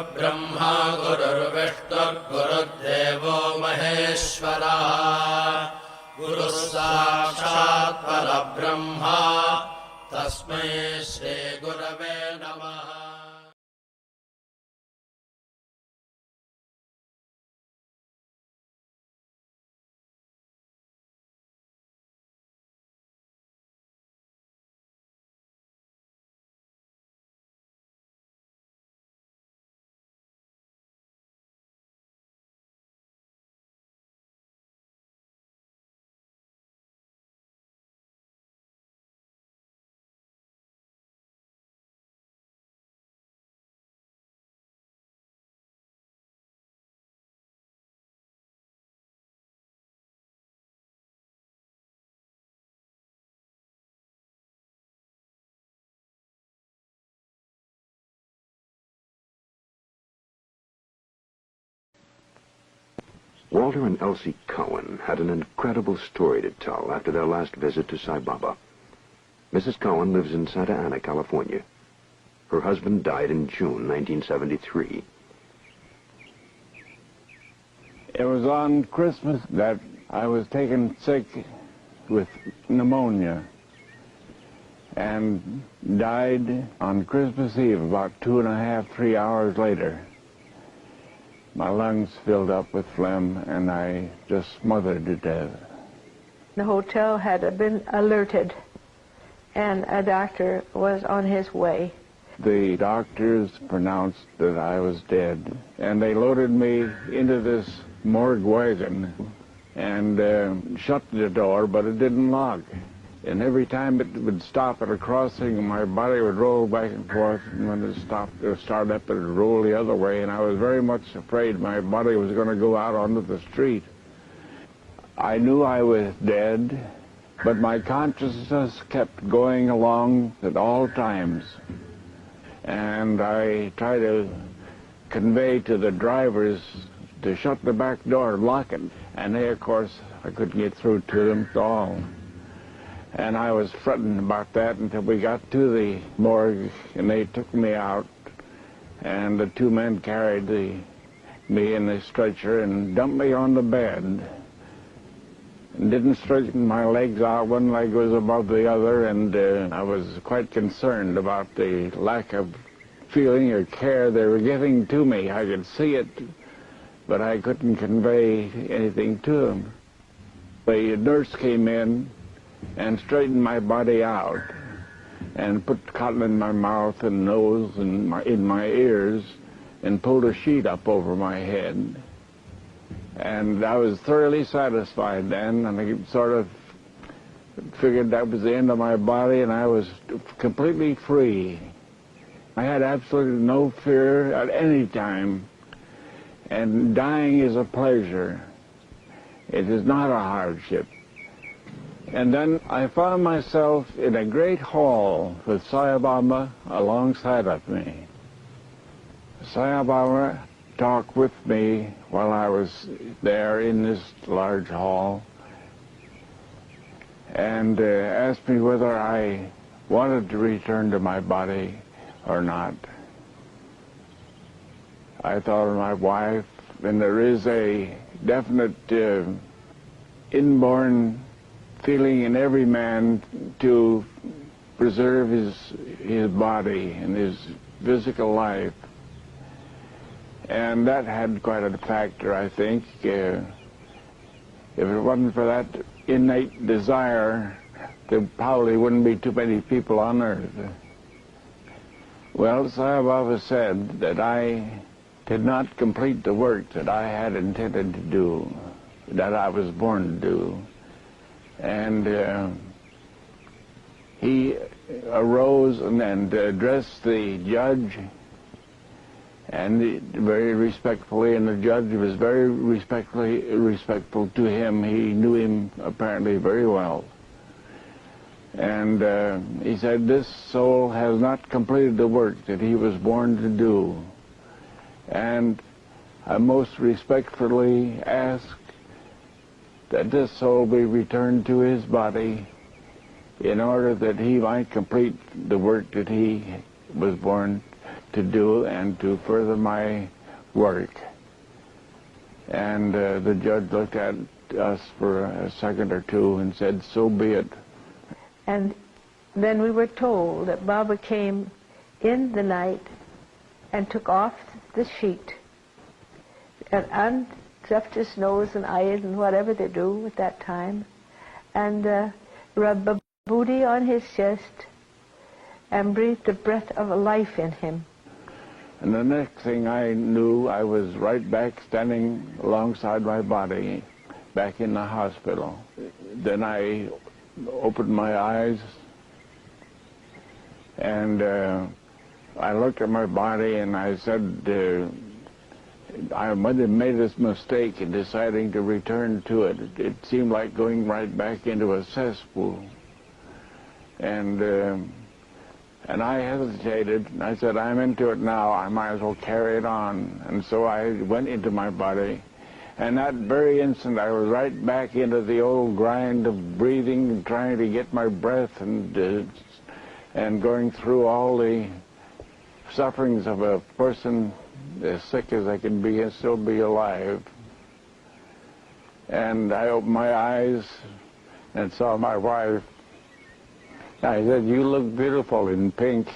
गुरुर्ब्रह्मा गुरुर्विष्णुर्गुरुर्देवो महेश्वरः गुरुः साक्षात् परब्रह्मा तस्मै श्रीगुरवे नमः. Walter and Elsie Cohen had an incredible story to tell after their last visit to Sai Baba. Mrs. Cohen lives in Santa Ana, California. Her husband died in June 1973. It was on Christmas that I was taken sick with pneumonia and died on Christmas Eve about 2.5, 3 hours later. My lungs filled up with phlegm, and I just smothered to death. The hotel had been alerted, and a doctor was on his way. The doctors pronounced that I was dead, and they loaded me into this morgue wagon and shut the door, but it didn't lock. And every time it would stop at a crossing, my body would roll back and forth, and when it stopped, it would start up, it would roll the other way, and I was very much afraid my body was going to go out onto the street. I knew I was dead, but my consciousness kept going along at all times. And I tried to convey to the drivers to shut the back door and lock it. And they, of course, I couldn't get through to them at all. And I was fretting about that until we got to the morgue, and they took me out, and the two men carried me in the stretcher and dumped me on the bed. And didn't straighten my legs out. One leg was above the other, and I was quite concerned about the lack of feeling or care they were giving to me. I could see it, but I couldn't convey anything to them. The nurse came in and straightened my body out and put cotton in my mouth and nose and in my ears and pulled a sheet up over my head. And I was thoroughly satisfied then, and I sort of figured that was the end of my body, and I was completely free. I had absolutely no fear at any time, and dying is a pleasure. It is not a hardship. And then I found myself in a great hall with Sai Baba alongside of me. Sai Baba talked with me while I was there in this large hall and asked me whether I wanted to return to my body or not. I thought of my wife, and there is a definite inborn feeling in every man to preserve his body and his physical life. And that had quite a factor, I think. If it wasn't for that innate desire, there probably wouldn't be too many people on earth. Well, Sai Baba said that I did not complete the work that I had intended to do, that I was born to do. And he arose and addressed the judge, and very respectfully, and the judge was very respectful to him. He knew him apparently very well. And he said, this soul has not completed the work that he was born to do. And I most respectfully ask that this soul be returned to his body in order that he might complete the work that he was born to do and to further my work. And the judge looked at us for a second or two and said, "So be it." And then we were told that Baba came in the night and took off the sheet and unstuffed his nose and eyes and whatever they do at that time, and rubbed a booty on his chest and breathed the breath of life in him. And the next thing I knew, I was right back standing alongside my body, back in the hospital. Then I opened my eyes, and I looked at my body and I said, I might have made this mistake in deciding to return to it. It seemed like going right back into a cesspool. And I hesitated, and I said, "I'm into it now, I might as well carry it on." And so I went into my body, and that very instant I was right back into the old grind of breathing and trying to get my breath and going through all the sufferings of a person as sick as I can be and still be alive. And I opened my eyes and saw my wife. I said, "You look beautiful in pink."